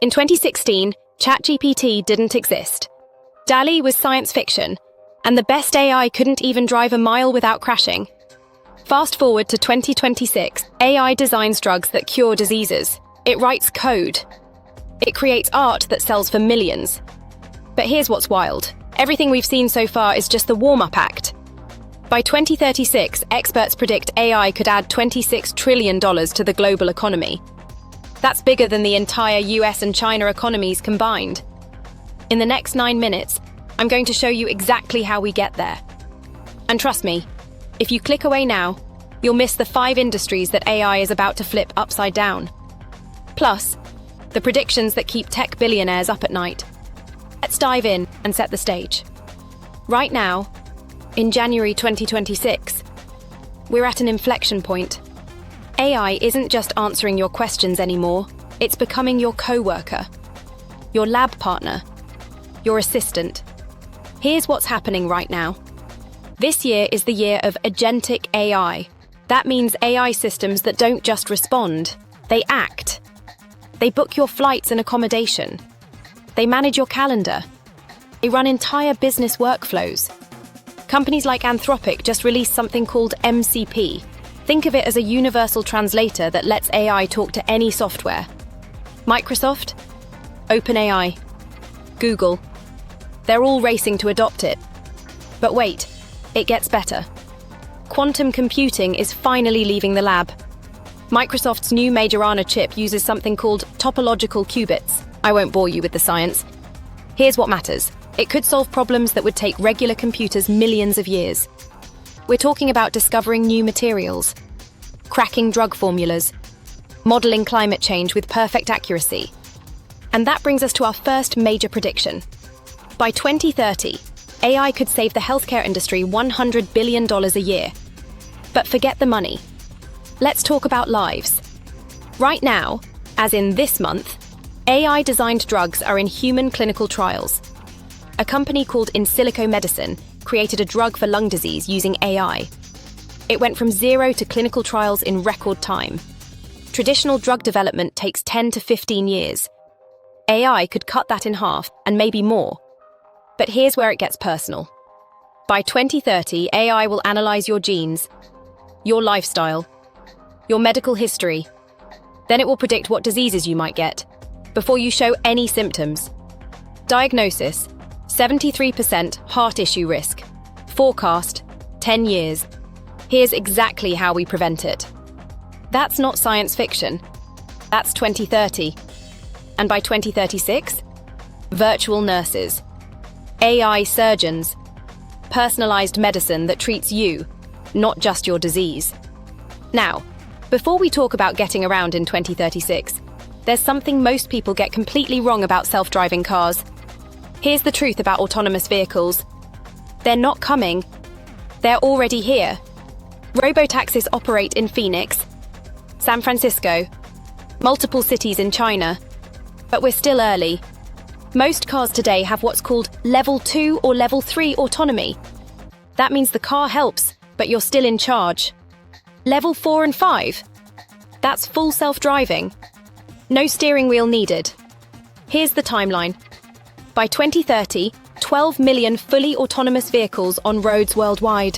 In 2016, ChatGPT didn't exist. DALL-E was science fiction, and the best AI couldn't even drive a mile without crashing. Fast forward to 2026, AI designs drugs that cure diseases. It writes code. It creates art that sells for millions. But here's what's wild. Everything we've seen so far is just the warm-up act. By 2036, experts predict AI could add $26 trillion to the global economy. That's bigger than the entire US and China economies combined. In the next 9 minutes, I'm going to show you exactly how we get there. And trust me, if you click away now, you'll miss the 5 industries that AI is about to flip upside down. Plus, the predictions that keep tech billionaires up at night. Let's dive in and set the stage. Right now, in January 2026, we're at an inflection point. AI isn't just answering your questions anymore, it's becoming your co-worker, your lab partner, your assistant. Here's what's happening right now. This year is the year of agentic AI. That means AI systems that don't just respond, they act. They book your flights and accommodation. They manage your calendar. They run entire business workflows. Companies like Anthropic just released something called MCP. Think of it as a universal translator that lets AI talk to any software. Microsoft, OpenAI, Google, they're all racing to adopt it. But wait, it gets better. Quantum computing is finally leaving the lab. Microsoft's new Majorana chip uses something called topological qubits. I won't bore you with the science. Here's what matters. It could solve problems that would take regular computers millions of years. We're talking about discovering new materials, cracking drug formulas, modeling climate change with perfect accuracy. And that brings us to our first major prediction. By 2030, AI could save the healthcare industry $100 billion a year. But forget the money. Let's talk about lives. Right now, as in this month, AI-designed drugs are in human clinical trials. A company called In Silico Medicine created a drug for lung disease using AI. It went from zero to clinical trials in record time. Traditional drug development takes 10 to 15 years. AI could cut that in half, and maybe more. But here's where it gets personal. By 2030, AI will analyze your genes, your lifestyle, your medical history. Then it will predict what diseases you might get, before you show any symptoms. Diagnosis: 73% heart issue risk. Forecast: 10 years. Here's exactly how we prevent it. That's not science fiction. That's 2030. And by 2036, virtual nurses, AI surgeons, personalized medicine that treats you, not just your disease. Now, before we talk about getting around in 2036, there's something most people get completely wrong about self-driving cars. Here's the truth about autonomous vehicles. They're not coming. They're already here. Robotaxis operate in Phoenix, San Francisco, multiple cities in China. But we're still early. Most cars today have what's called Level 2 or Level 3 autonomy. That means the car helps, but you're still in charge. Level 4 and 5. That's full self-driving. No steering wheel needed. Here's the timeline. By 2030, 12 million fully autonomous vehicles on roads worldwide.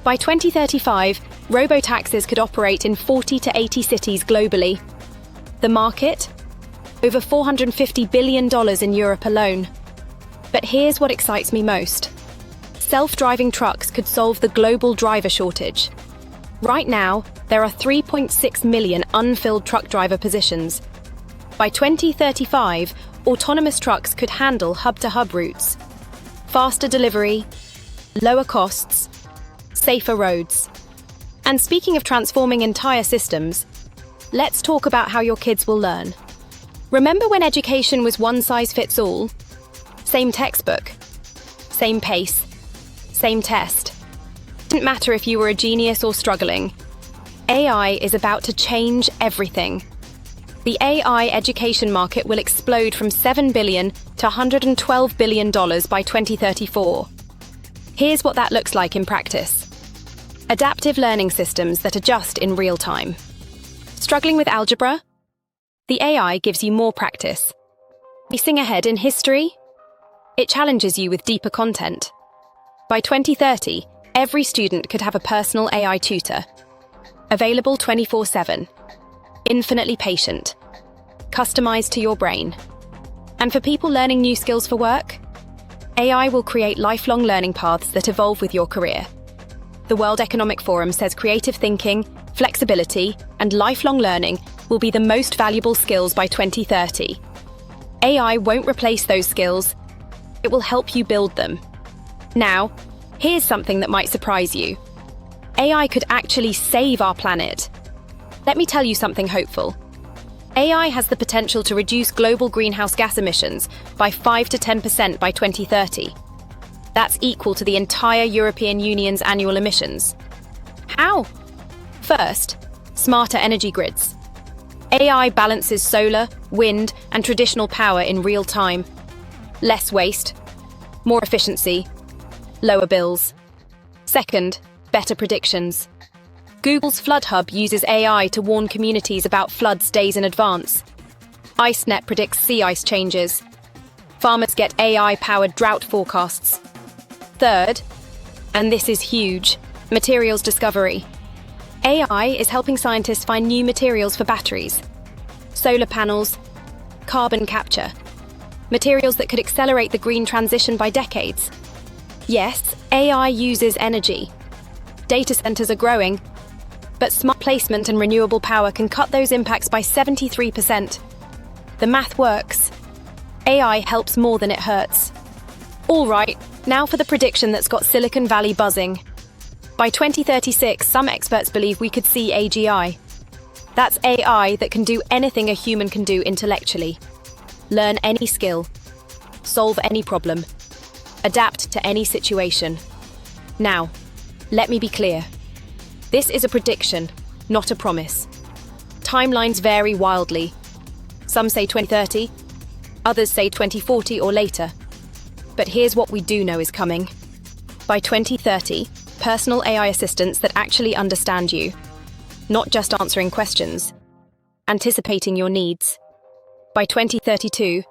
By 2035, robotaxis could operate in 40 to 80 cities globally. The market? Over $450 billion in Europe alone. But here's what excites me most. Self-driving trucks could solve the global driver shortage. Right now, there are 3.6 million unfilled truck driver positions. By 2035, autonomous trucks could handle hub-to-hub routes. Faster delivery, lower costs, safer roads. And speaking of transforming entire systems, let's talk about how your kids will learn. Remember when education was one size fits all? Same textbook, same pace, same test. Didn't matter if you were a genius or struggling. AI is about to change everything. The AI education market will explode from $7 billion to $112 billion by 2034. Here's what that looks like in practice. Adaptive learning systems that adjust in real time. Struggling with algebra? The AI gives you more practice. Racing ahead in history? It challenges you with deeper content. By 2030, every student could have a personal AI tutor. Available 24/7. Infinitely patient. Customized to your brain. And for people learning new skills for work, AI will create lifelong learning paths that evolve with your career. The World Economic Forum says creative thinking, flexibility, and lifelong learning will be the most valuable skills by 2030. AI won't replace those skills, it will help you build them. Now, here's something that might surprise you. AI could actually save our planet. Let me tell you something hopeful. AI has the potential to reduce global greenhouse gas emissions by 5 to 10% by 2030. That's equal to the entire European Union's annual emissions. How? First, smarter energy grids. AI balances solar, wind, and traditional power in real time. Less waste, more efficiency, lower bills. Second, better predictions. Google's Flood Hub uses AI to warn communities about floods days in advance. IceNet predicts sea ice changes. Farmers get AI-powered drought forecasts. Third, and this is huge, materials discovery. AI is helping scientists find new materials for batteries, solar panels, carbon capture, materials that could accelerate the green transition by decades. Yes, AI uses energy. Data centers are growing, but smart placement and renewable power can cut those impacts by 73%. The math works. AI helps more than it hurts. All right, now for the prediction that's got Silicon Valley buzzing. By 2036, some experts believe we could see AGI. That's AI that can do anything a human can do intellectually. Learn any skill. Solve any problem. Adapt to any situation. Now, let me be clear. This is a prediction, not a promise. Timelines vary wildly. Some say 2030, others say 2040 or later. But here's what we do know is coming. By 2030, personal AI assistants that actually understand you, not just answering questions, anticipating your needs. By 2032,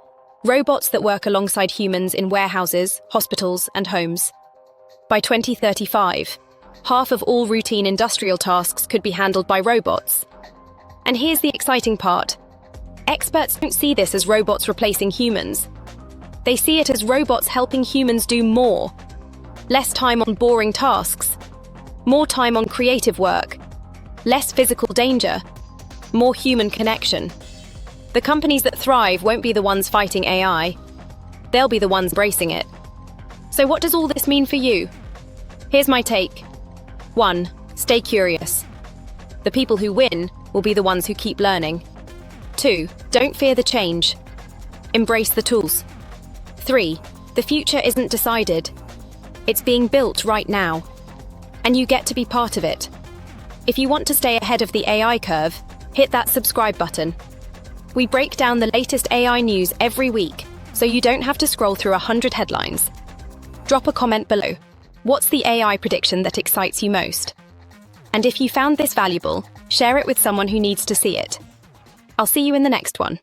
robots that work alongside humans in warehouses, hospitals, and homes. By 2035, half of all routine industrial tasks could be handled by robots. And here's the exciting part. Experts don't see this as robots replacing humans. They see it as robots helping humans do more. Less time on boring tasks, more time on creative work, less physical danger, more human connection. The companies that thrive won't be the ones fighting AI. They'll be the ones embracing it. So what does all this mean for you? Here's my take. 1. Stay curious. The people who win will be the ones who keep learning. 2. Don't fear the change. Embrace the tools. 3. The future isn't decided. It's being built right now. And you get to be part of it. If you want to stay ahead of the AI curve, hit that subscribe button. We break down the latest AI news every week, so you don't have to scroll through 100 headlines. Drop a comment below. What's the AI prediction that excites you most? And if you found this valuable, share it with someone who needs to see it. I'll see you in the next one.